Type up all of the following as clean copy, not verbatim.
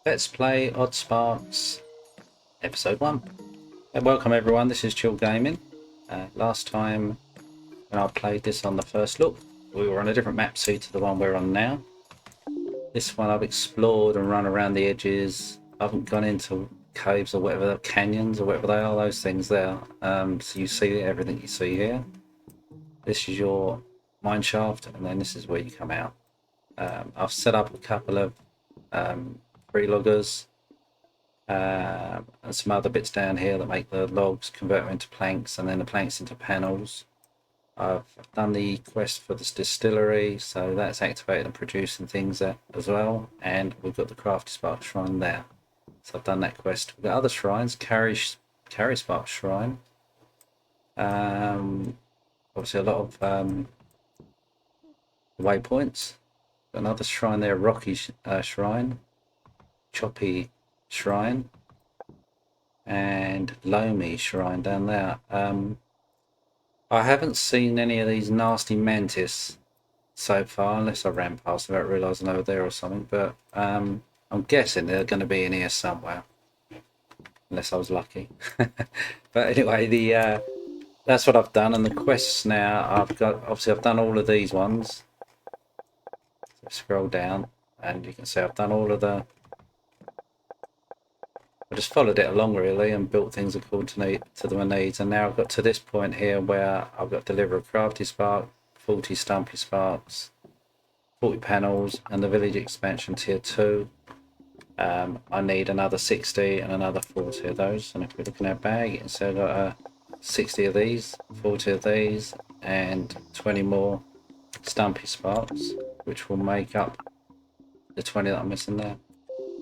Let's play Oddsparks episode 1. And welcome everyone, this is Chill Gaming. Last time when I played this on the first look, we were on a different map suite to the one we're on now. This one I've explored and run around the edges. I haven't gone into caves or whatever, canyons or whatever they are, those things there. So you see everything you see here. This is your mine shaft, and then this is where you come out. I've set up a couple of free loggers and some other bits down here that make the logs, convert them into planks, and then the planks into panels. I've done the quest for this distillery, so that's activated and producing things there as well, and we've got the crafty spark shrine there, so I've done that quest. We've got other shrines. Carry spark shrine, obviously a lot of waypoints. Another shrine there, rocky shrine, choppy shrine, and loamy shrine down there. I haven't seen any of these nasty mantis so far, unless I ran past without realising they were there or something, but I'm guessing they're going to be in here somewhere, unless I was lucky. But anyway, that's what I've done, and the quests now, I've done all of these ones. Scroll down and you can see I've done all of I just followed it along really and built things according to my needs, and now I've got to this point here where I've got deliver a crafty spark, 40 stumpy sparks, 40 panels, and the village expansion tier 2. I need another 60 and another 40 of those, and if we look in our bag, so I've got 60 of these, 40 of these, and 20 more stumpy sparks, which will make up the 20 that I'm missing there.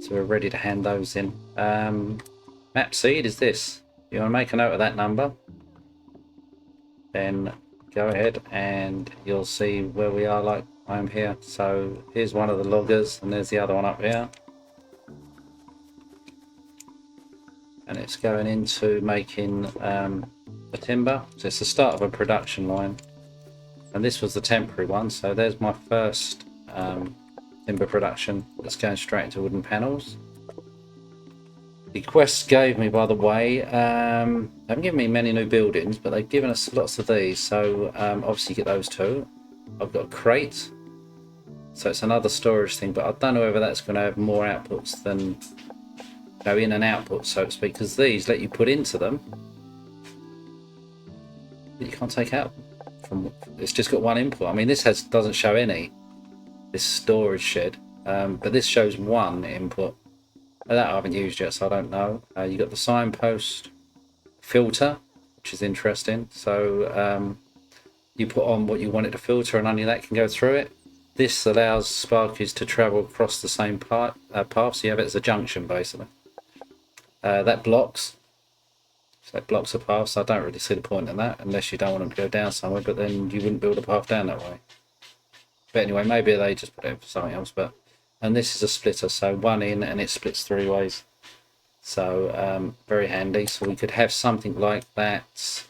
So we're ready to hand those in. Map seed is this. You want to make a note of that number, then go ahead and you'll see where we are, like I'm here. So here's one of the loggers and there's the other one up here. And it's going into making the timber. So it's the start of a production line. And this was the temporary one, so there's my first timber production that's going straight into wooden panels. The quests gave me, by the way, they haven't given me many new buildings, but they've given us lots of these, so obviously you get those two. I've got a crate, so it's another storage thing, but I don't know whether that's going to have more outputs than go in and output, so to speak, because these let you put into them, but you can't take out. It's just got one input. I mean, this doesn't show any, this storage shed, but this shows one input. That I haven't used yet, so I don't know. You got the signpost filter, which is interesting. So you put on what you want it to filter, and only that can go through it. This allows sparkies to travel across the same path, so you have it as a junction basically. That blocks. So that blocks a path, so I don't really see the point in that unless you don't want them to go down somewhere, but then you wouldn't build a path down that way. But anyway, maybe they just put it for something else. And this is a splitter, so one in and it splits 3 ways. So very handy. So we could have something like that.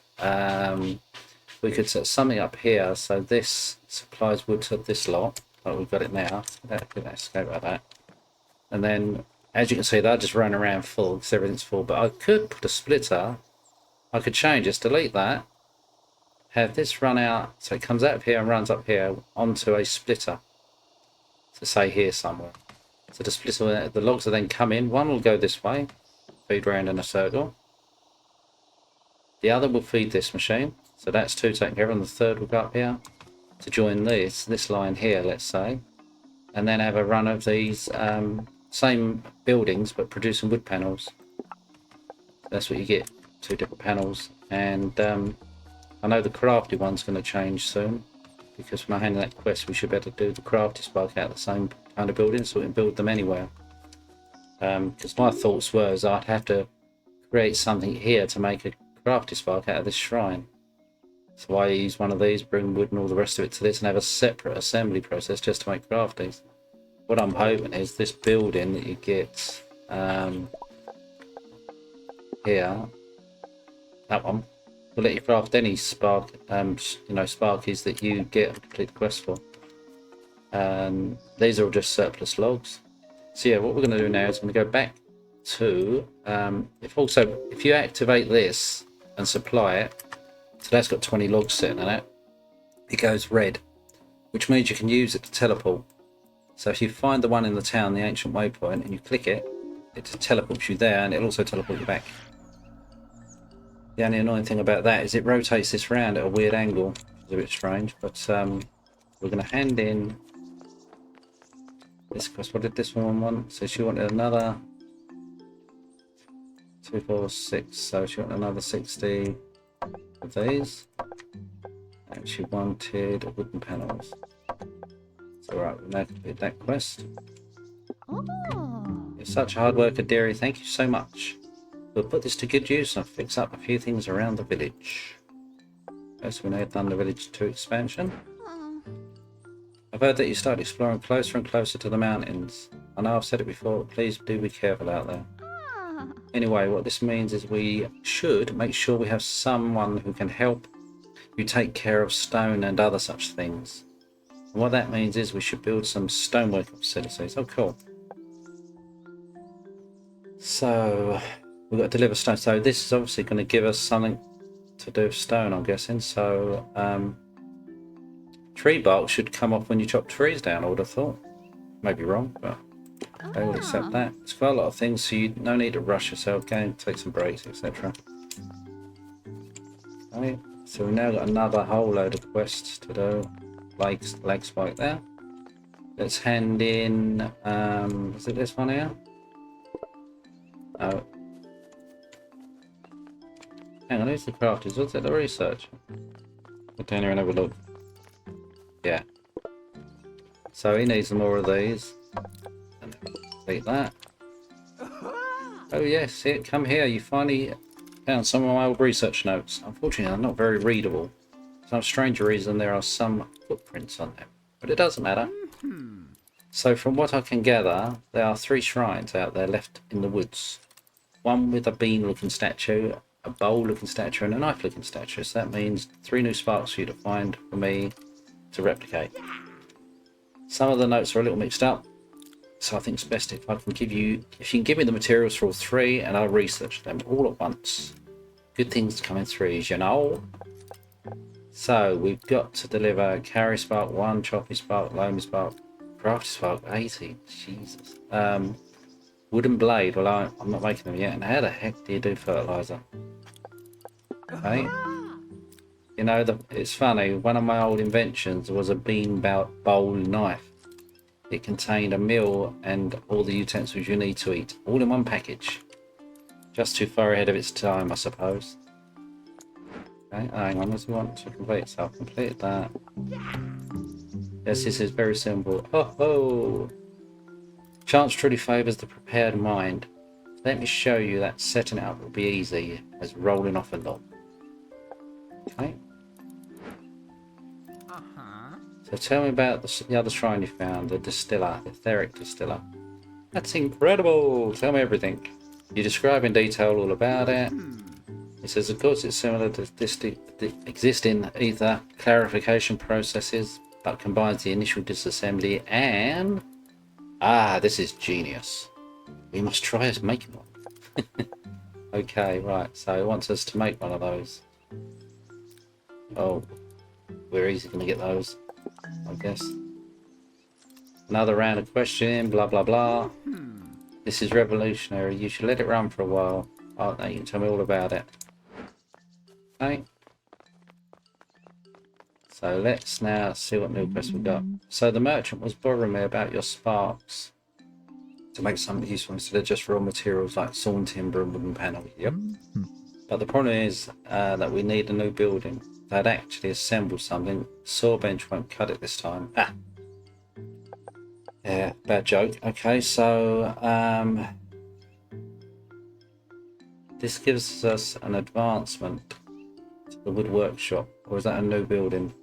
We could set something up here, so this supplies wood to this lot. Like we've got it now. Let's go about that. And then, as you can see, they're just running around full because everything's full. But I could put a splitter. I could change this, delete that, have this run out, so it comes out of here and runs up here onto a splitter. So say here somewhere. So the splitter, the logs will then come in. One will go this way, feed round in a circle. The other will feed this machine. So that's 2 taken care of, and the third will go up here to join this line here, let's say. And then have a run of these same buildings but producing wood panels. That's what you get, 2 different panels. And I know the crafty one's going to change soon, because when I hand that quest we should be able to do the crafty spark out of the same kind of building, so we can build them anywhere. Because my thoughts were I'd have to create something here to make a crafty spark out of this shrine. So I use one of these, bring wood and all the rest of it to this, and have a separate assembly process just to make crafties. What I'm hoping is this building that you get here, that one, will let you craft any spark, sparkies that you get and complete the quest for. These are all just surplus logs. So yeah, what we're going to do now is I'm going to go back to if you activate this and supply it, so that's got 20 logs sitting in it, it goes red, which means you can use it to teleport. So if you find the one in the town, the ancient waypoint, and you click it, it just teleports you there, and it'll also teleport you back. The only annoying thing about that is it rotates this round at a weird angle, which is a bit strange, but we're going to hand in this quest. What did this one want? So she wanted another 2, 4, 6, so she wanted another 60 of these, and she wanted wooden panels. So right, we'll now complete that quest. You're such a hard worker, dearie. Thank you so much. We'll put this to good use and fix up a few things around the village. First, we now done the village 2 expansion. I've heard that you started exploring closer and closer to the mountains. I know I've said it before, but please do be careful out there. Anyway, what this means is we should make sure we have someone who can help you take care of stone and other such things. And what that means is we should build some stonework facilities. Oh, cool. So we've got to deliver stone. So this is obviously going to give us something to do with stone, I'm guessing. So tree bark should come off when you chop trees down, I would have thought. Maybe wrong, but I will accept that. It's quite a lot of things, so you no need to rush yourself. Go and take some breaks, etc. Okay, so we've now got another whole load of quests to do. Leg spike there. Let's hand in. Is it this one here? Oh. Hang on, who's the crafters? Was it the researcher? Go down here and have a look. Yeah. So he needs more of these. And complete that. Oh yes, here, come here. You finally found some of my old research notes. Unfortunately, they're not very readable. For some strange reason, there are some footprints on them. But it doesn't matter. So from what I can gather, there are 3 shrines out there left in the woods. One with a bean-looking statue, a bowl-looking statue, and a knife-looking statue. So that means 3 new sparks for you to find for me to replicate. Some of the notes are a little mixed up, so I think it's best if you can give me the materials for all 3, and I'll research them all at once. Good things come in 3s, you know. So we've got to deliver carry spark 1, choppy spark, loamy spark, crafty spark 80. Jesus. Wooden blade. Well, I'm not making them yet. And how the heck do you do fertilizer? Okay. You know, it's funny. One of my old inventions was a bean bowl knife. It contained a meal and all the utensils you need to eat, all in one package. Just too far ahead of its time, I suppose. Okay, hang on. Does it want to complete itself? Completed that. Yes, this is very simple. Oh ho! Chance truly favours the prepared mind. Let me show you that setting it up will be easy as rolling off a log. Okay. So tell me about the other shrine you found, the distiller, the etheric distiller. That's incredible! Tell me everything. You describe in detail all about it. It says, of course, it's similar to the existing ether clarification processes, but combines the initial disassembly and... Ah, this is genius. We must try us making one. Okay, right, so it wants us to make one of those. Oh, we're easily going to get those, I guess. Another round of questioning, blah, blah, blah. This is revolutionary. You should let it run for a while. Oh, no, you can tell me all about it. Okay. So let's now see what new quest we got. So the merchant was bothering me about your sparks to make something useful instead of just raw materials like sawn timber and wooden panels. Yep. But the problem is that we need a new building. If I'd actually assembled something, saw bench won't cut it this time. Ah. Yeah, bad joke. Okay, so this gives us an advancement to the wood workshop, or is that a new building?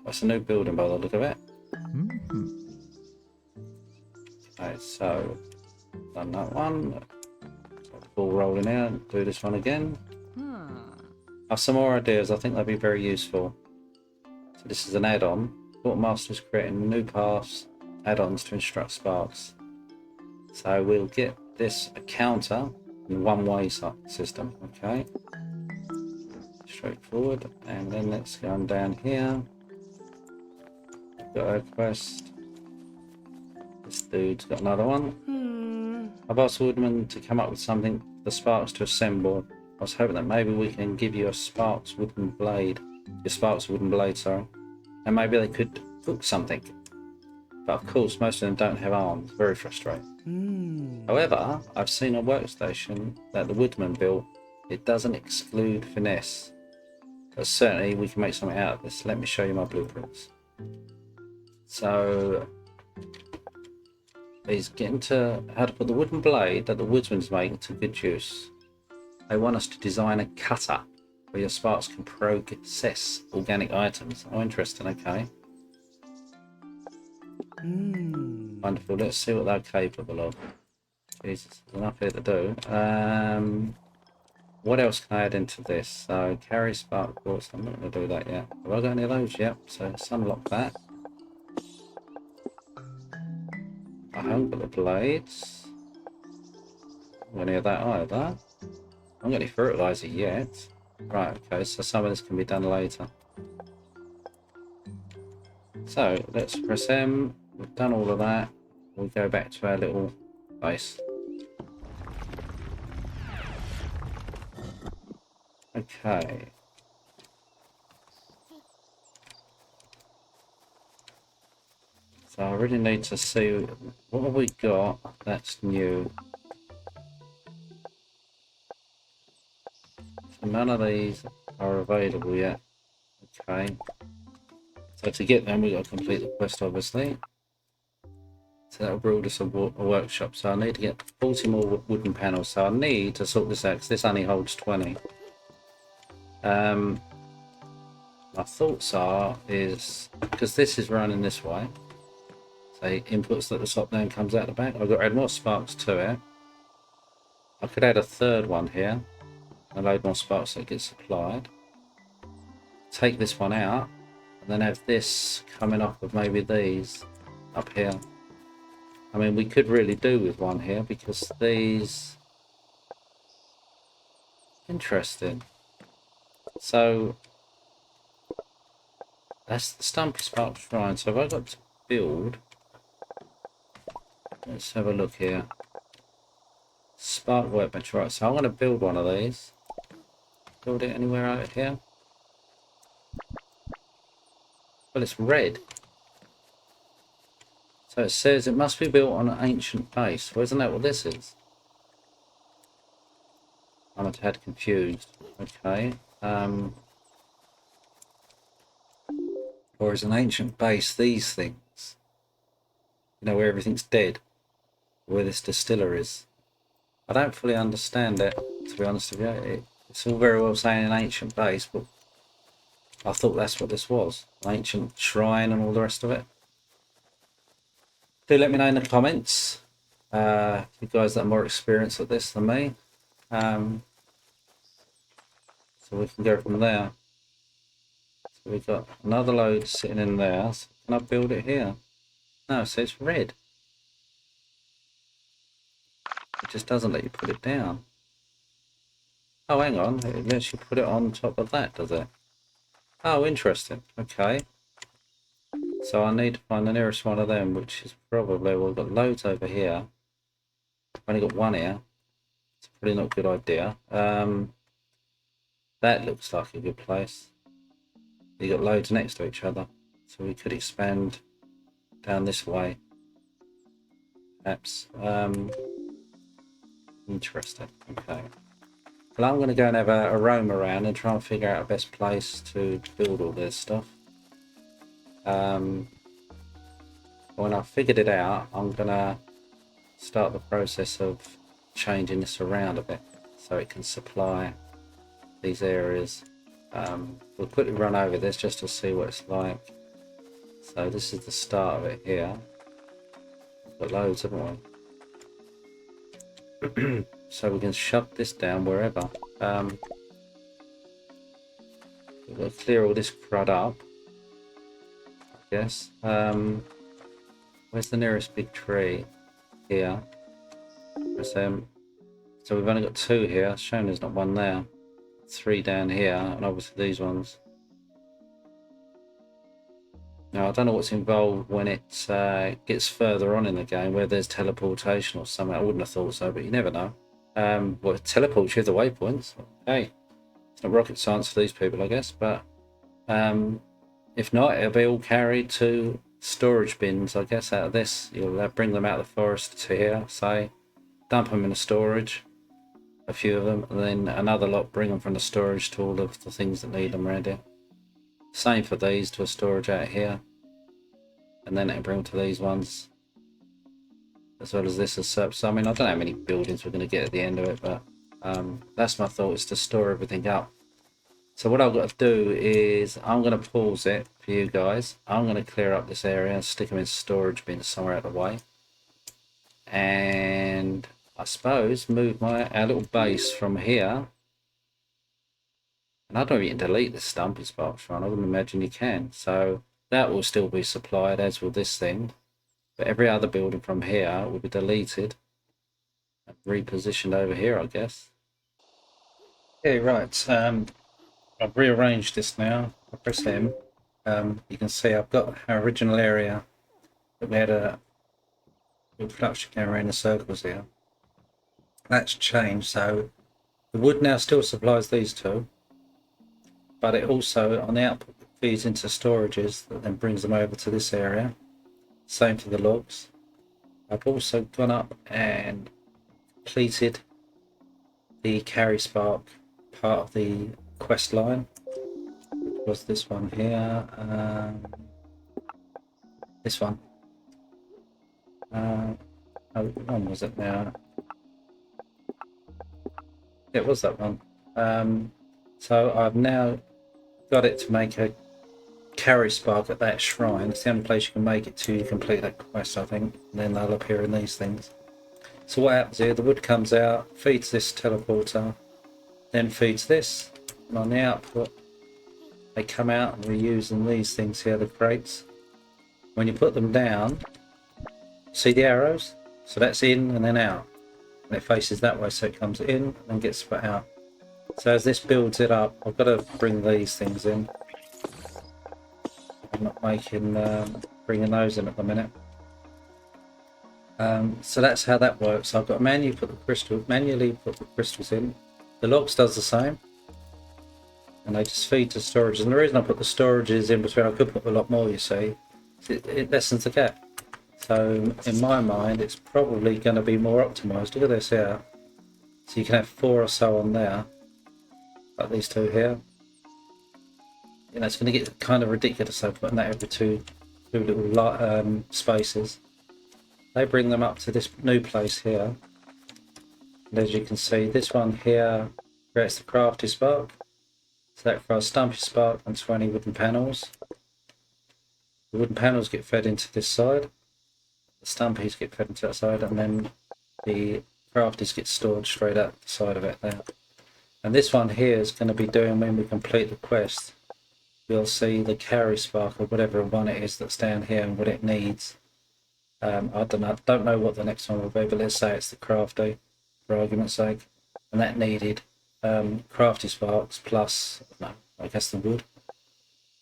That's a new building by the look of it. Okay, so done that one. Got the ball rolling out. Do this one again. I have some more ideas. I think they'll be very useful. So this is an add-on. Quartermaster's creating new paths, add-ons to instruct sparks. So we'll get this a counter in one-way system. Okay, straightforward. And then let's go on down here. Got a quest. This dude's got another one. I've asked Woodman to come up with something for Sparks to assemble. I was hoping that maybe we can give you a Sparks wooden blade. Your Sparks wooden blade, sorry. And maybe they could cook something. But of course, most of them don't have arms. Very frustrating. However, I've seen a workstation that the Woodman built. It doesn't exclude finesse. But certainly we can make something out of this. Let me show you my blueprints. So he's getting to how to put the wooden blade that the woodsman's make to good use. They want us to design a cutter where your sparks can process organic items. Oh, interesting. Okay. Wonderful. Let's see what they're capable of. Jesus, there's enough here to do. What else can I add into this? So carry spark quartz. I'm not going to do that yet. Have I got any of those? Yep. So let's unlock that. I haven't got the blades. I haven't got any of that either. I haven't got any fertilizer yet. Right, okay, so some of this can be done later. So let's press M. We've done all of that. We'll go back to our little base. Okay. So I really need to see what have we got that's new. So none of these are available yet. Okay. So to get them, we've got to complete the quest, obviously. So that'll build us a workshop. So I need to get 40 more wooden panels. So I need to sort this out because this only holds 20. My thoughts is because this is running this way. So inputs at the top then comes out the back. I've got to add more sparks to it. I could add a third one here. A load more sparks that get supplied. Take this one out. And then have this coming off of maybe these up here. I mean, we could really do with one here because these... Interesting. So... That's the Stumpy Spark Shrine. So have I got to build... Let's have a look here. Spark Workbench. Right, so I'm going to build one of these. Build it anywhere out here. Well, it's red. So it says it must be built on an ancient base. Well, isn't that what this is? I'm a tad confused. Okay. Or is an ancient base these things? You know, where everything's dead. Where this distiller is. I don't fully understand it, to be honest with you. It's all very well saying an ancient base, but I thought that's what this was. An ancient shrine and all the rest of it. Do let me know in the comments. You guys that are more experienced at this than me. So we can go from there. So we've got another load sitting in there. So can I build it here? No, so it's red. It just doesn't let you put it down. Oh, hang on. It lets you put it on top of that, does it? Oh, interesting. Okay. So I need to find the nearest one of them, which is probably... Well, we've got loads over here. I've only got one here. It's probably not a good idea. That looks like a good place. You got loads next to each other. So we could expand down this way. Perhaps. Interesting. Okay. Well, I'm going to go and have a roam around and try and figure out a best place to build all this stuff. When I've figured it out, I'm going to start the process of changing this around a bit so it can supply these areas. We'll quickly run over this just to see what it's like. So this is the start of it here. We've got loads, haven't we? So we can shove this down wherever. We've got to clear all this crud up, I guess. Where's the nearest big tree? Here. So we've only got 2 here. It's showing there's not 1 there. 3 down here, and obviously these ones. Now I don't know what's involved when it gets further on in the game, where there's teleportation or something. I wouldn't have thought so, but you never know. Well, it teleports you the waypoints. Hey, it's not rocket science for these people, I guess. But if not, it'll be all carried to storage bins, I guess. Out of this, you'll bring them out of the forest to here, say, dump them in the storage, a few of them, and then another lot bring them from the storage to all of the things that need them around here. Same for these, to a storage out here, and then it'll bring them to these ones, as well as this as such. So I mean, I don't know how many buildings we're going to get at the end of it, but that's my thought, is to store everything up. So what I've got to do is, I'm going to pause it for you guys. I'm going to clear up this area and stick them in storage bins somewhere out of the way, and I suppose move our little base from here. And I don't know if you can delete this stumpy spark shrine. I wouldn't imagine you can. So that will still be supplied, as will this thing. But every other building from here will be deleted and repositioned over here, I guess. Okay, right. I've rearranged this now. I press M. You can see I've got our original area, but we had a production camera in the circles here. That's changed, so the wood now still supplies these 2. But it also, on the output, feeds into storages that then brings them over to this area. Same for the logs. I've also gone up and completed the carry spark part of the quest line, which was this one here. This one. What one was it now? It was that one. So I've now got it to make a carry spark at that shrine. It's the only place you can make it to complete that quest, I think. And then they'll appear in these things. So what happens here, the wood comes out, feeds this teleporter, then feeds this, and on the output they come out, and we're using these things here, the crates. When you put them down, see the arrows? So that's in and then out. And it faces that way, so it comes in and then gets put out. So as this builds it up, I've got to bring these things in. I'm not bringing those in at the minute. So that's how that works. I've got to manually put the crystals in. The logs does the same, and they just feed to storage. And the reason I put the storages in between, I could put a lot more, you see, it lessens the gap. So in my mind, it's probably going to be more optimized. Look at this here. So you can have 4 or so on there, like these 2 here. You know, it's going to get kind of ridiculous, so putting that every two little spaces. They bring them up to this new place here. And as you can see, this one here creates the crafty spark. So that requires stumpy spark and 20 wooden panels. The wooden panels get fed into this side. The stumpies get fed into that side, and then the crafties get stored straight out the side of it there. And this one here is going to be doing, when we complete the quest, you'll see the carry spark or whatever one it is that's down here and what it needs. I don't know what the next one will be, but let's say it's the crafty, for argument's sake, and that needed crafty sparks plus, no, I guess the wood.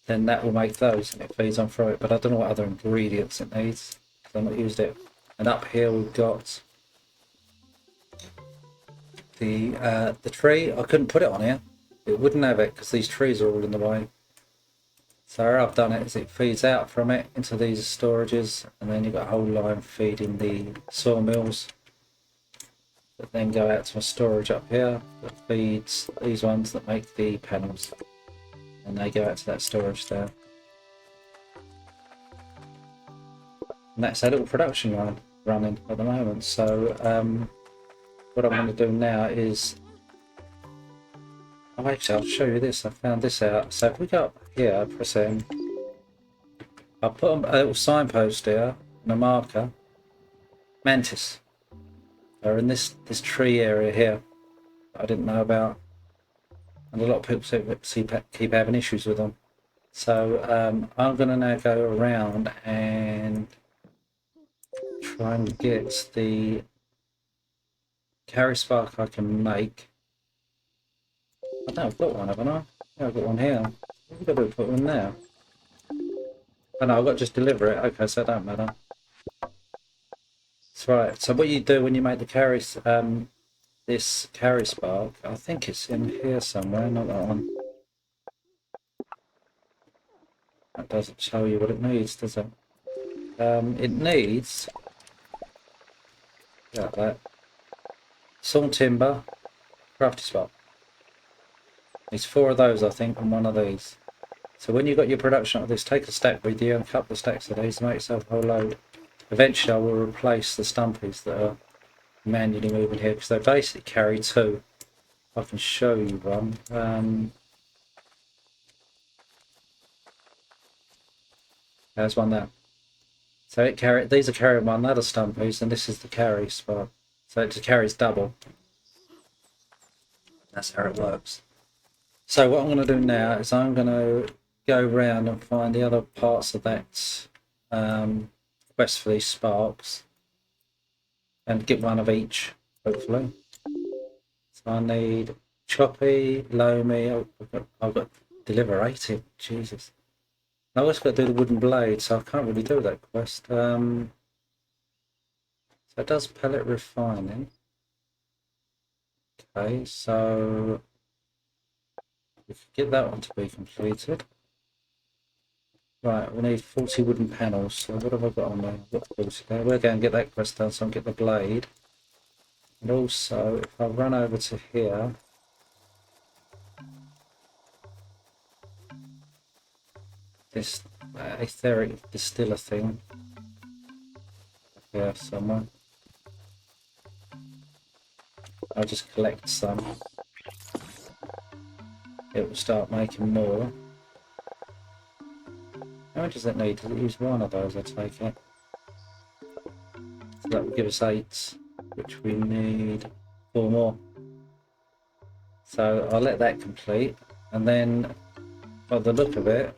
Then that will make those, and it feeds on through it. But I don't know what other ingredients it needs, because I've not used it. And up here we've got the tree. I couldn't put it on here; it wouldn't have it because these trees are all in the way. So how I've done it is it feeds out from it into these storages, and then you've got a whole line feeding the sawmills that then go out to a storage up here that feeds these ones that make the panels, and they go out to that storage there. And that's our little production line running at the moment. So what I'm going to do now is, oh, actually I'll show you this. I found this out. So if we go up here, press M, I'll put a little signpost here and a marker. Mantis are in this tree area here that I didn't know about, and a lot of people keep having issues with them. So I'm going to now go around and try and get the carry spark I can make. I know I've got one, haven't I? Yeah, I've got one here. What have I got to put one there? Oh no, I've got to just deliver it. Okay, so it don't matter. That's right. So what you do when you make the carry, this carry spark, I think it's in here somewhere, not that one. That doesn't show you what it needs, does it? It needs, yeah, that. Sawn timber, crafty spark. Needs 4 of those, I think, and 1 of these. So when you've got your production of this, take a stack with you and a couple of stacks of these and make yourself a whole load. Eventually I will replace the stumpies that are manually moving here because they basically carry 2. I can show you one. There's one there. So these are carrying 1 other stumpies and this is the carry spot. So it just carries double. That's how it works. So what I'm going to do now is I'm going to go around and find the other parts of that quest for these sparks and get 1 of each, hopefully. So I need choppy, loamy. I've got deliberative. Jesus. I've also got to do the wooden blade, so I can't really do that quest. So it does pellet refining. Okay, so we can get that one to be completed. Right, we need 40 wooden panels. So what have I got on there? I've got 40 there. We're going to get that quest done, so I'll get the blade. And also, if I run over to here, this etheric distiller thing, here somewhere. I'll just collect some. It will start making more. How much does it need? Does it use 1 of those? I take it. So that will give us 8, which we need 4 more. So I'll let that complete, and then by the look of it,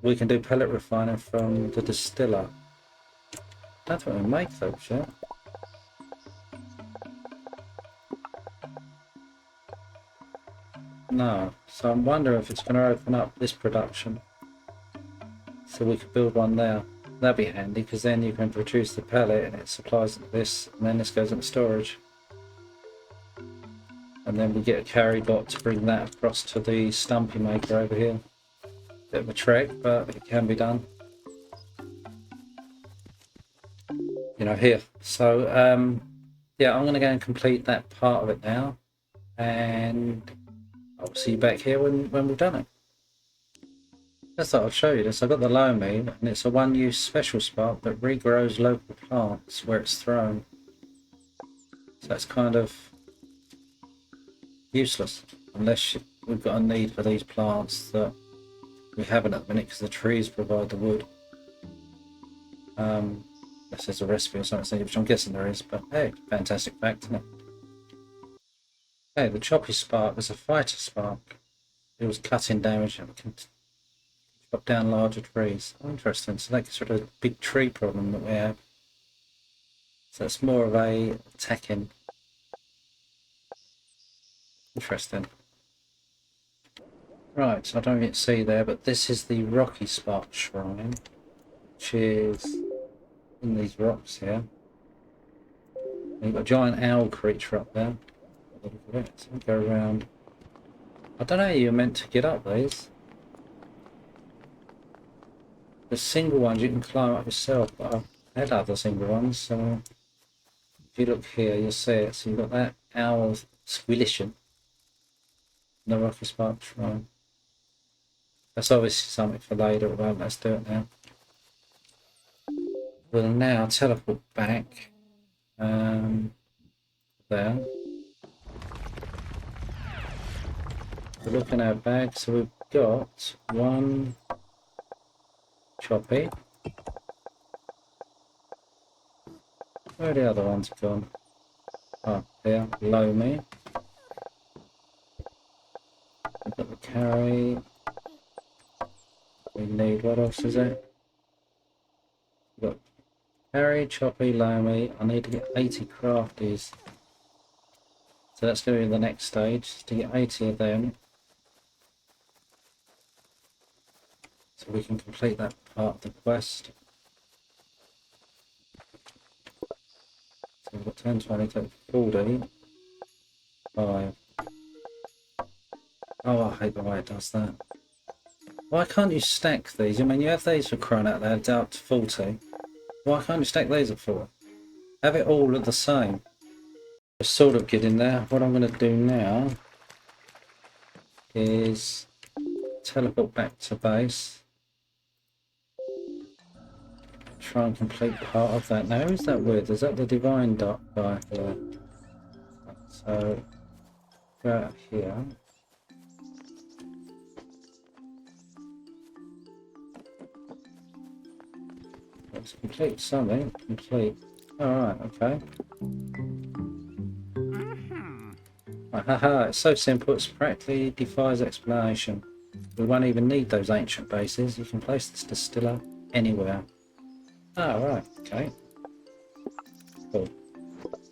we can do pellet refining from the distiller. I don't think we make those yet. No, so I'm wondering if it's going to open up this production. So we could build one there. That'd be handy because then you can produce the pellet and it supplies into this, and then this goes into storage. And then we get a carry bot to bring that across to the stumpy maker over here. Bit of a trek, but it can be done. You know, here. So yeah, I'm going to go and complete that part of it now, and I'll see you back here when we've done it. Just thought I'd show you this. I've got the loamy, and it's a 1-use special spark that regrows local plants where it's thrown. So it's kind of useless unless we've got a need for these plants that we haven't at the minute because the trees provide the wood. Unless there's a recipe or something, which I'm guessing there is, but hey, fantastic fact, isn't it? Hey, the choppy spark is a fighter spark. It was cutting damage and can chop down larger trees. Oh, interesting. So that gets rid of the big tree problem that we have. So it's more of a attacking. Interesting. Right, so I don't yet see there, but this is the Rocky Spark Shrine, which is in these rocks here. And you've got a giant owl creature up there. So we go around. I don't know how you're meant to get up these. The single ones you can climb up yourself, but I've had other single ones, so if you look here you'll see it. So you've got that owl squillition. The Rocky Spark Shrine. That's obviously something for later, but let's do it now. We'll now teleport back there. We're looking at our bag, so we've got 1 choppy. Where are the other ones gone? Oh, there, loamy. We've got the carry. We need, what else is it? We've got carry, choppy, loamy. I need to get 80 crafties. So let's go to the next stage to get 80 of them. So we can complete that part of the quest. So we've got 10, 20, 30, 40. 5. Oh, I hate the way it does that. Why can't you stack these? I mean, you have these for crying out loud up to 40. Why can't you stack these at 4? Have it all at the same. We're sort of getting there. What I'm going to do now is teleport back to base. Try and complete part of that. Now, who's that with? Is that the divine dot guy here? So, go out here. Let's complete something. Complete. Alright, okay. Haha, it's so simple, it's practically defies explanation. We won't even need those ancient bases. You can place this distiller anywhere. Ah, right, okay. Cool.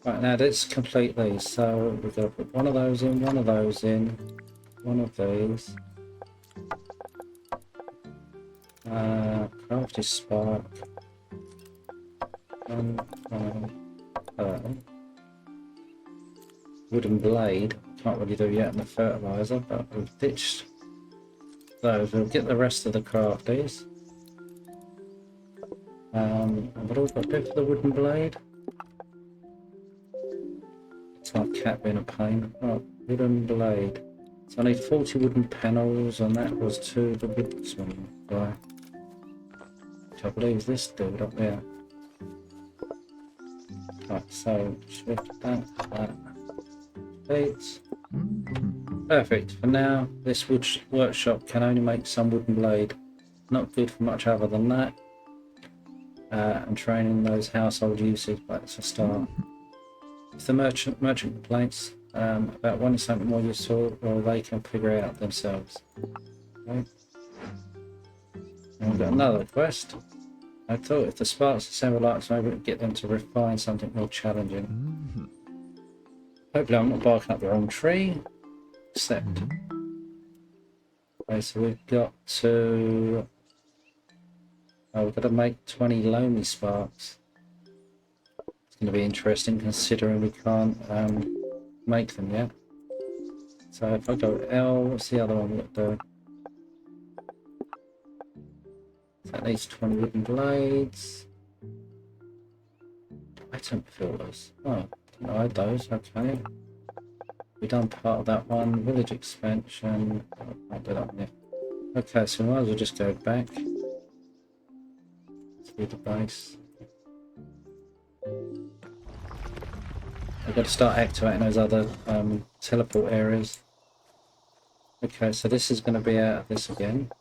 Right, now let's complete these. So we've got to put one of those in, one of those in, one of these. Crafty spark. Wooden blade. Can't really do yet in the fertilizer, but we've ditched those. We'll get the rest of the crafties. What have we got to do for the wooden blade? It's my cat being a pain. Oh, wooden blade. So I need 40 wooden panels, and that was to the woodsman guy. Which I believe is this dude up there. Right, so shift that. Perfect. For now, this workshop can only make some wooden blade. Not good for much other than that. And training those household uses, but it's a start. If the merchant complaints about wanting something more useful, well, they can figure it out themselves. Okay. And we've got another quest. I thought if the sparks assemble lights, maybe we could get them to refine something more challenging. Hopefully I'm not barking up the wrong tree. Except. Okay, so we've got to... Oh, we've got to make 20 lonely sparks. It's going to be interesting considering we can't make them yet. So if I go L, what's the other one we've got to do? So that needs 20 wooden blades. Item filters. Oh, didn't hide those, okay. We've done part of that one. Village expansion. Oh, I'll do that one, yeah. Okay, so we might as well just go back to the base. I've got to start activating those other teleport areas. Okay, so this is going to be out of this again.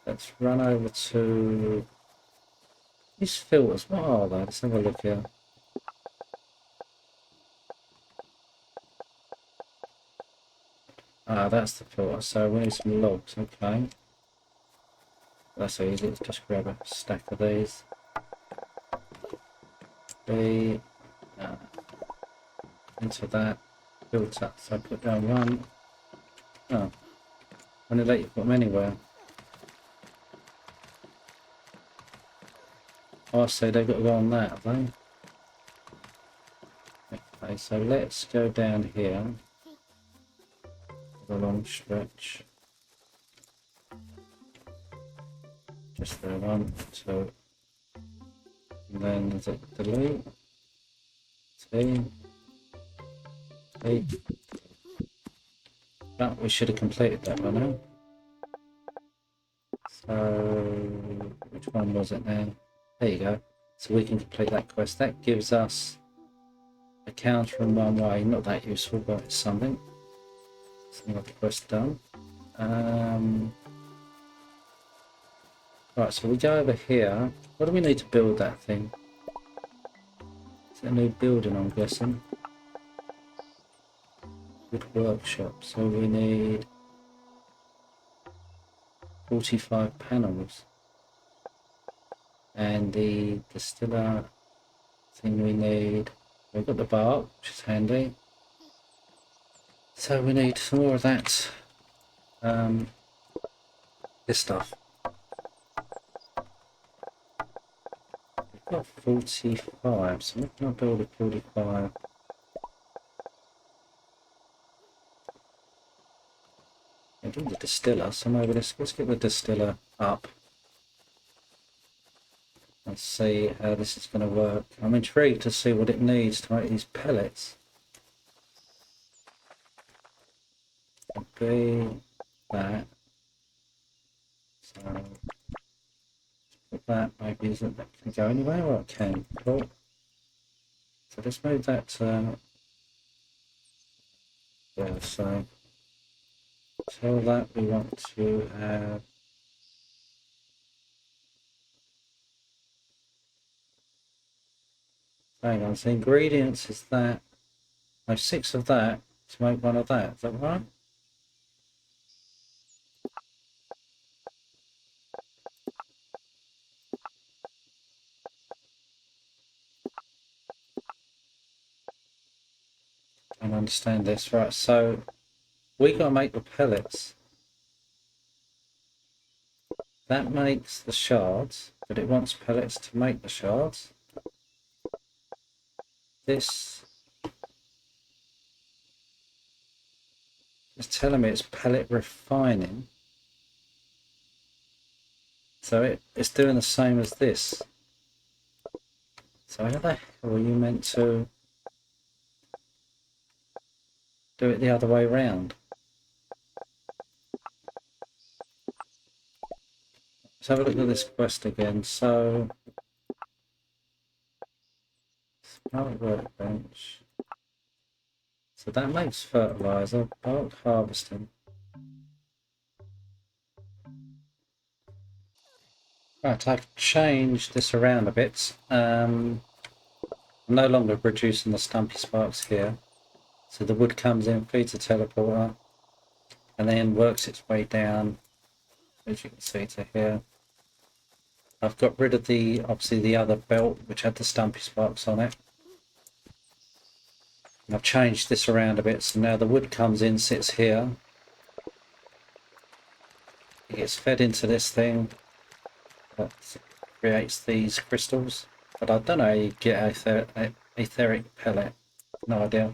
Let's run over to these filters. What are they? Let's have a look here. Ah, that's the filter. So we need some logs. Okay. That's so easy. Let's just grab a stack of these. Into that. Built up. So I put down one. Oh. When did you put them anywhere? Oh, so they've got to go on that, have they? Okay, so let's go down here. The long stretch. Just there, 1, 2. And then is it delete? T. But we should have completed that one now. So which one was it now? There you go. So we can complete that quest. That gives us a counter in one way. Not that useful, but it's something. Something like the quest done. Right, so we go over here. What do we need to build that thing? Is it a new building, I'm guessing? Good workshop. So we need 45 panels. And the distiller thing we need We've got the bark, which is handy. So we need some more of that. This stuff. We've got 45, so we can build a 45. I do the distiller, so maybe let's get the distiller up. Let's see how this is going to work. I'm intrigued to see what it needs to make these pellets. It'd be that. So put that maybe isn't that can go anywhere or it can. Cool. So let's move that to yeah, so tell that we want to have hang on, so ingredients is that no 6 of that to make 1 of that. Is that right? I don't understand this. Right, so we gotta make the pellets. That makes the shards, but it wants pellets to make the shards. This is telling me it's pellet refining. So it's doing the same as this. So how the hell are you meant to do it the other way around? Let's have a look at this quest again. So smart workbench. So that makes fertilizer, bulk harvesting. Right, I've changed this around a bit. I'm no longer producing the stumpy sparks here. So the wood comes in, feeds the teleporter, and then works its way down, as you can see, to here. I've got rid of obviously the other belt, which had the stumpy sparks on it. And I've changed this around a bit, so now the wood comes in, sits here. It gets fed into this thing that creates these crystals. But I don't know how you get an etheric pellet. No idea.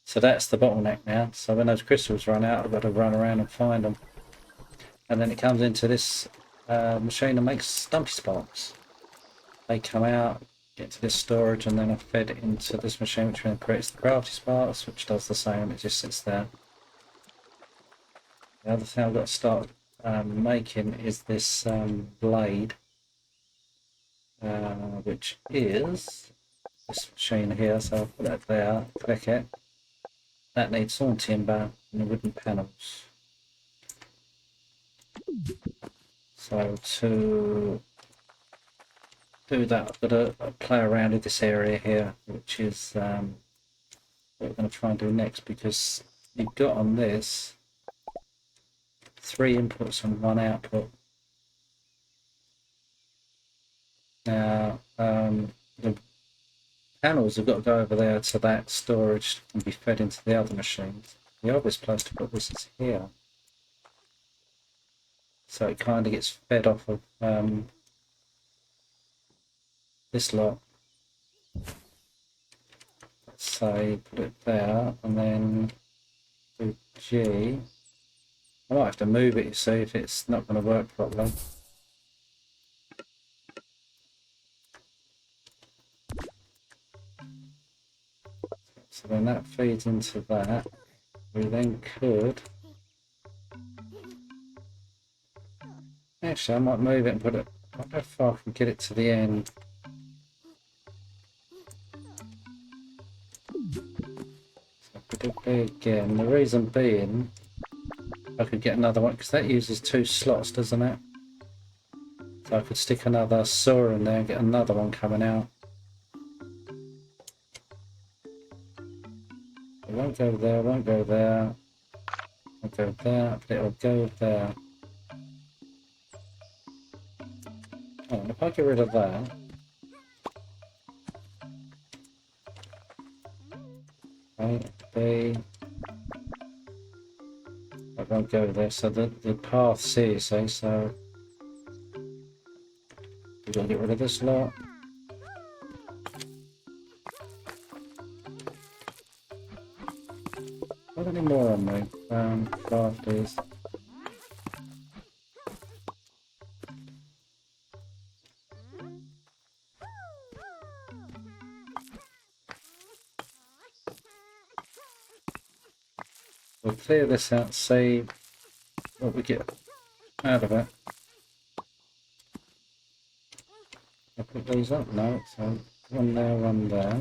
So that's the bottleneck now. So when those crystals run out, I've got to run around and find them. And then it comes into this machine and makes stumpy sparks. They come out, get to this storage, and then are fed into this machine, which then creates the crafty sparks, which does the same. It just sits there. The other thing I've got to start making is this blade, which is this machine here. So I'll put that there, click it. That needs sawn timber and the wooden panels. So to do that, I've got to play around with this area here, which is what we're going to try and do next, because you've got on this 3 inputs and 1 output. Now the panels have got to go over there to that storage and be fed into the other machines. The obvious place to put this is here. So it kind of gets fed off of this lot. Let's say put it there and then do G. I might have to move it, you see, if it's not going to work properly. So then that feeds into that. We then could... Actually, I might move it and put it... I wonder if I can get it to the end. So put it there again. The reason being, I could get another one, because that uses 2 slots, doesn't it? So I could stick another saw in there and get another one coming out. It won't go there, won't go there. Won't go there, but it'll go there. Oh, and if I get rid of that, A, B. I won't go there. So the path's here, see, so we're gonna get rid of this lot. Not any more on me. Craft these. We'll clear this out, see what we get out of it. I'll put these up now, so one there, one there.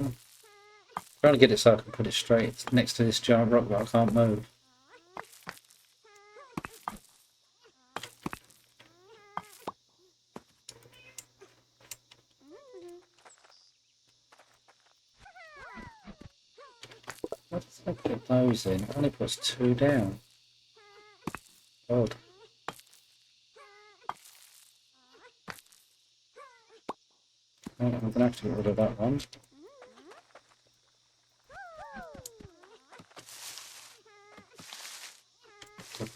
Trying to get it so I can put it straight next to this giant rock that I can't move. Let's put those in. It only puts 2 down. Odd. Right, I'm gonna have to get rid of that one.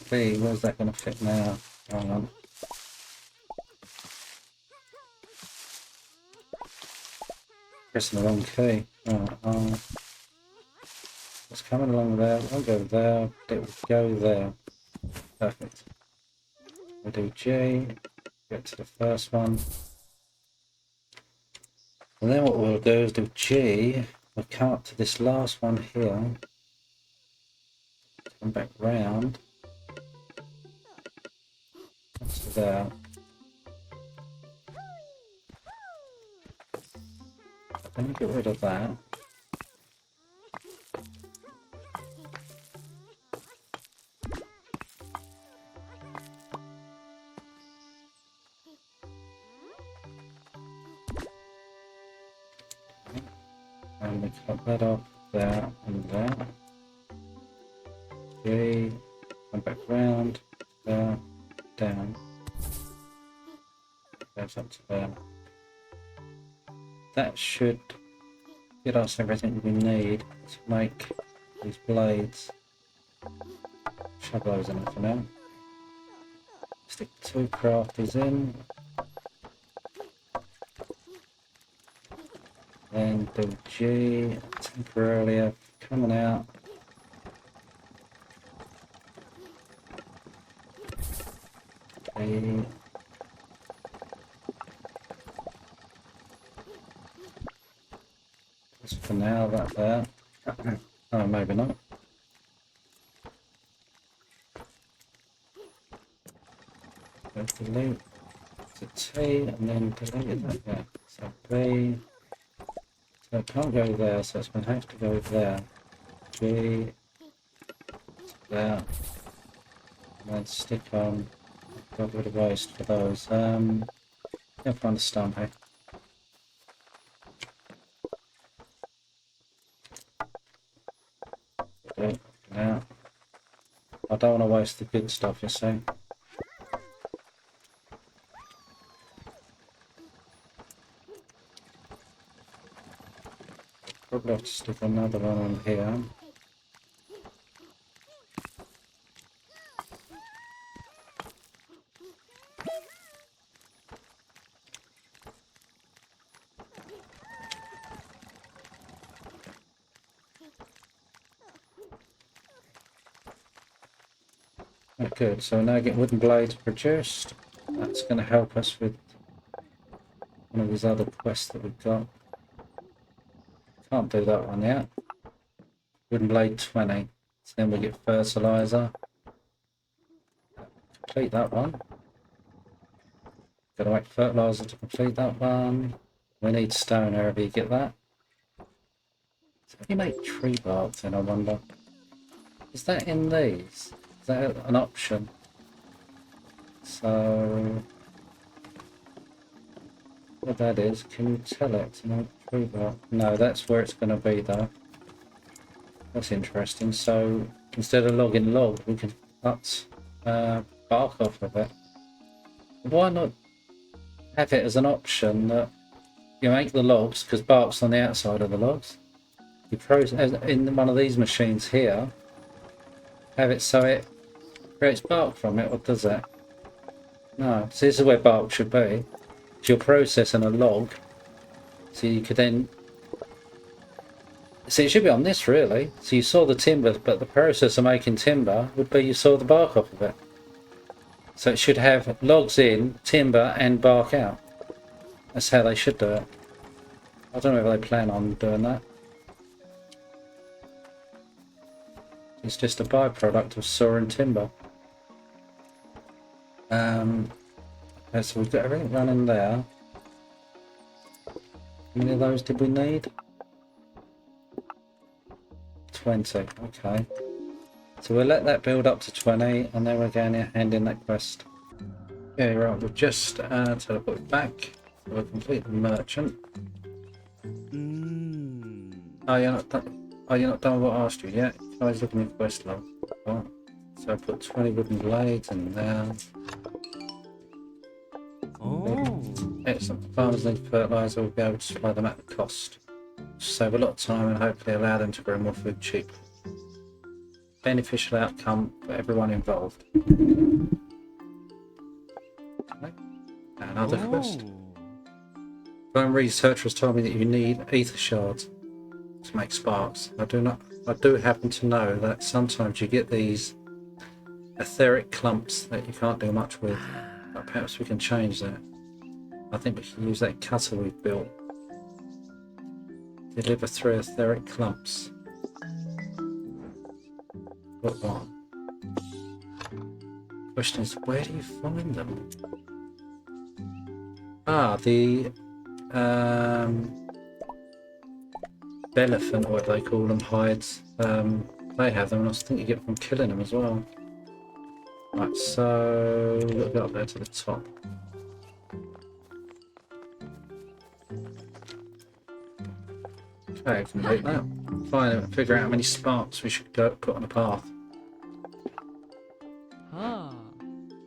B, where's that gonna fit now? Hang on. Pressing the wrong key. Right, it's coming along there. I'll go there. It will go there. Perfect. We'll do G. Get to the first one. And then what we'll do is do G. We'll come up to this last one here. Come back round. That's there. Let me get rid of that. And we cut that off there and there. G, come back round, there, down. Goes up to there. That should get us everything we need to make these blades. Shove those in for now. Stick 2 crafties in. Then do G temporarily coming out. A. Just for now, that there. Oh, maybe not. Go delete to T and then delete that there. So B. So it can't go there, so it's going to have to go there. G. There. And then stick on. Got rid of waste for those. I'll find a stump here. Okay, now. I don't want to waste the good stuff, you see. Probably have to stick another one on here. Oh, good, so now get wooden blades produced. That's going to help us with one of these other quests that we've got. Can't do that one yet. Wooden blade 20. So then we get fertilizer. Complete that one. Gotta wait for fertilizer to complete that one. We need stone wherever you get that. So how do you make tree bark then, I wonder? Is that in these? Is that an option? So what that is, can you tell it to make tree bark? No, that's where it's going to be though. That's interesting. So instead of logging log, we can cut bark off of it. Why not have it as an option that you make the logs, because bark's on the outside of the logs. You process in one of these machines here. Have it so it creates bark from it, or does it? No. So this is where bark should be. So you're processing a log. So you could then. So it should be on this really. So you saw the timber, but the process of making timber would be you saw the bark off of it. So it should have logs in, timber, and bark out. That's how they should do it. I don't know if they plan on doing that. It's just a byproduct of sawing timber. Okay, so we've got everything running there. How many of those did we need? 20, okay. So we'll let that build up to 20 and then we're going to hand in that quest. Okay, right, we've just teleported back. We'll complete the merchant. Oh, you're not done with what I asked you yet? I was looking at quest log. Right. So I put 20 wooden blades in there. Oh. Excellent. Farmers need fertiliser, we'll be able to supply them at the cost. Save a lot of time and hopefully allow them to grow more food cheaply. Beneficial outcome for everyone involved. Okay. Another quest. Bone researchers told me that you need ether shards to make sparks. I do happen to know that sometimes you get these etheric clumps that you can't do much with. But perhaps we can change that. I think we can use that cutter we've built. Deliver 3 etheric clumps. What one? Question is, where do you find them? Ah, the elephant, or what they call them, hides. They have them, and I think you get from killing them as well. Right, so we'll go up there to the top. Okay, complete that. Finally, figure out how many sparks we should go put on a path.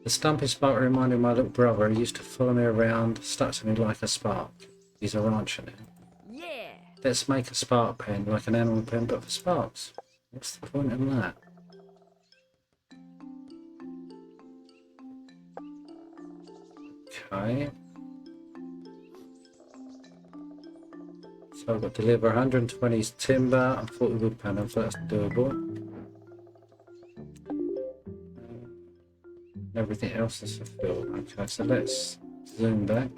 The stumpy spark reminded my little brother. He used to follow me around, stuck to me like a spark. He's a rancher now. Yeah. Let's make a spark pen, like an animal pen, but for sparks. What's the point in that? Okay. So I've got to deliver 120 timber and 40 wood panels, so that's doable. Everything else is fulfilled. Okay, so let's zoom back.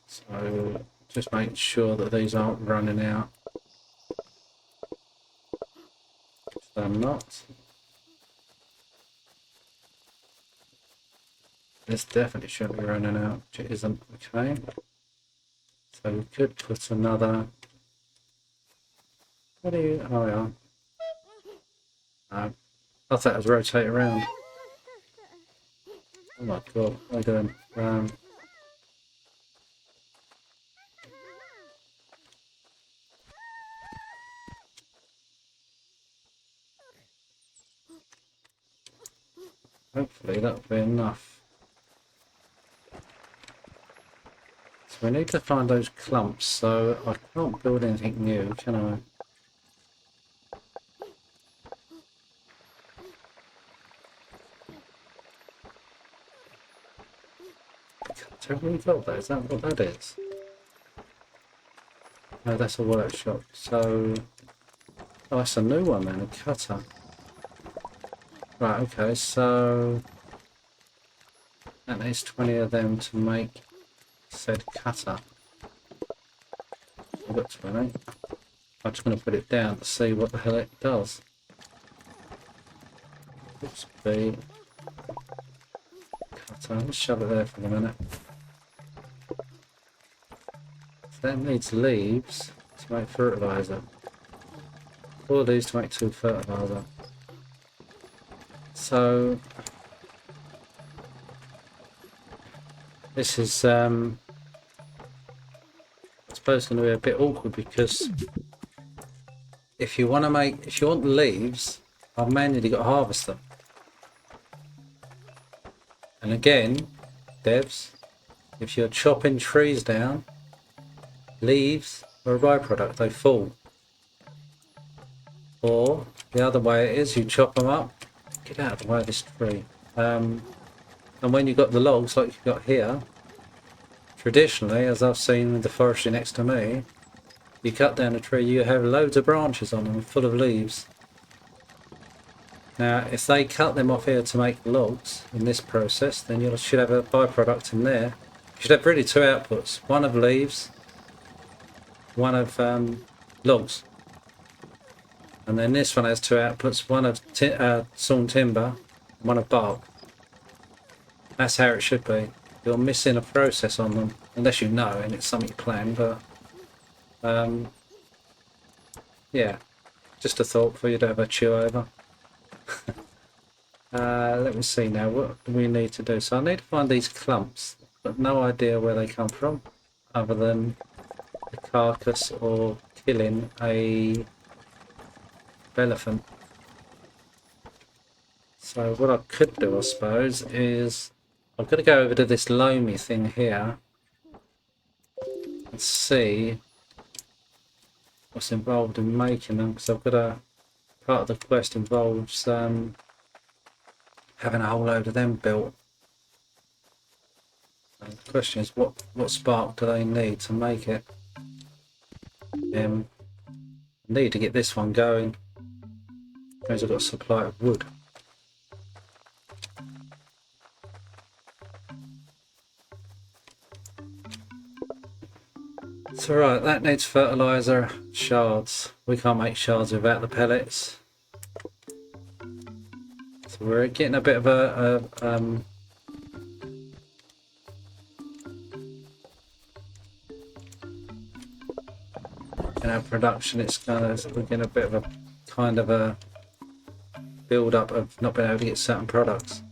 So just make sure that these aren't running out. If they're not, this definitely shouldn't be running out, which it isn't. Okay. So we could put another. What are you? Oh, yeah. No. I thought it was rotate around. Oh my god, what are you doing? Hopefully that'll be enough. So we need to find those clumps, so I can't build anything new, can I? Have we got that? Is that what that is? No, that's a workshop. So, oh, that's a new one then, a cutter. Right, okay, so that needs 20 of them to make said cutter. I've got 20. I'm just going to put it down to see what the hell it does. Oops, B. Cutter, let's shove it there for a minute. That needs leaves to make fertilizer. All of these to make 2 fertilizer. So this is I suppose going to be a bit awkward, because if you want leaves, I've manually got to harvest them. And And again, devs, if you're chopping trees down, leaves are a byproduct, they fall. Or the other way it is, you chop them up, get out of the way of this tree. And when you've got the logs like you've got here, traditionally, as I've seen with the forestry next to me, you cut down a tree, you have loads of branches on them full of leaves. Now, if they cut them off here to make logs in this process, then you should have a byproduct in there. You should have really two outputs, one of leaves, one of logs. And then this one has two outputs, one of sawn timber, and one of bark. That's how it should be. You're missing a process on them, unless you know and it's something you plan, but yeah, just a thought for you to have a chew over. Let me see now, what do we need to do? So I need to find these clumps, but no idea where they come from, other than the carcass or killing a elephant. So what I could do, I suppose, is I'm going to go over to this loamy thing here and see what's involved in making them, because I've got a part of the quest involves having a whole load of them built. And the question is, what spark do they need to make it? I need to get this one going. Because I've got a supply of wood. So right, that needs fertilizer shards. We can't make shards without the pellets. So we're getting a bit of in our production, it's we're getting a bit of a kind of a build up of not being able to get certain products.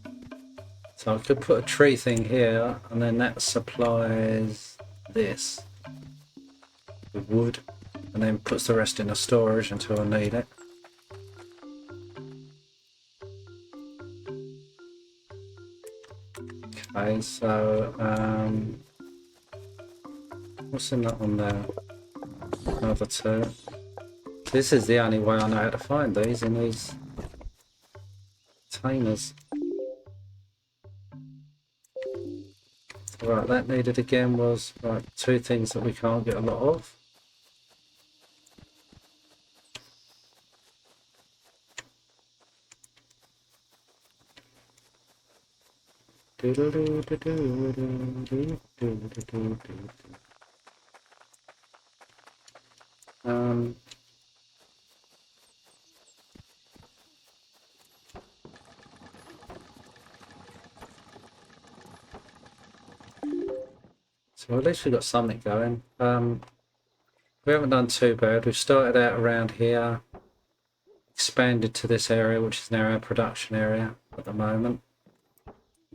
So I could put a tree thing here, and then that supplies this with wood, and then puts the rest in a storage until I need it. Okay, so what's in that one there? Another two. This is the only way I know how to find these in these containers. Right, that needed again was right, two things that we can't get a lot of. So at least we've got something going. We haven't done too bad. We've started out around here, expanded to this area, which is now our production area at the moment.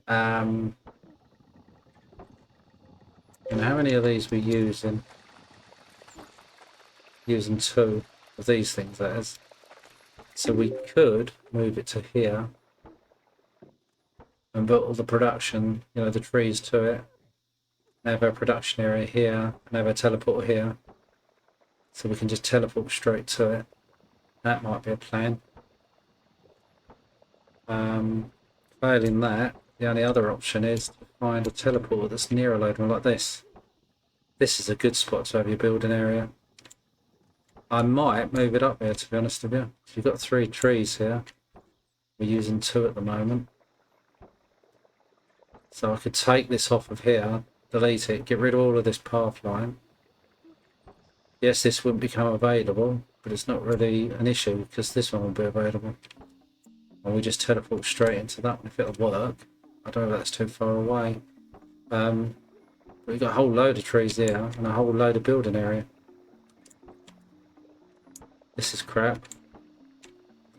And how many of these we're using? Using two of these things, that is. So we could move it to here and put all the production, you know, the trees to it. Have our production area here and have our teleporter here, so we can just teleport straight to it. That might be a plan. Failing that, the only other option is to find a teleporter that's near a load one like this. This is a good spot to have your building area. I might move it up here, to be honest with you. So you've got 3 trees here. We're using 2 at the moment. So I could take this off of here, delete it, get rid of all of this path line. Yes, this wouldn't become available, but it's not really an issue because this one will be available. And we just teleport straight into that one if it'll work. I don't know if that's too far away. We've got a whole load of trees here and a whole load of building area. This is crap.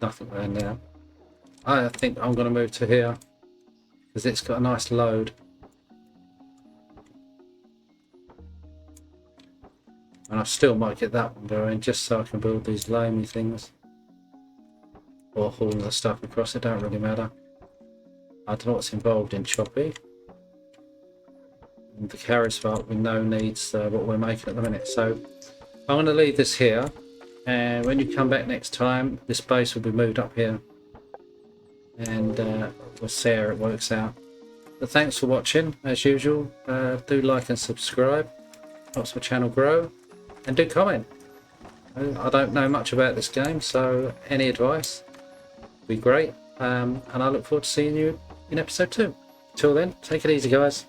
Nothing there now. I think I'm going to move to here because it's got a nice load. And I still might get that one going just so I can build these loamy things. Or haul the stuff across, it don't really matter. I don't know what's involved in choppy. And the carrots part we know needs what we're making at the minute. So I'm going to leave this here, and when you come back next time, this base will be moved up here, and we'll see how it works out. But thanks for watching, as usual. Do like and subscribe, helps my channel grow, and do comment. I don't know much about this game, so any advice would be great. And I look forward to seeing you in episode 2. Till then, take it easy, guys.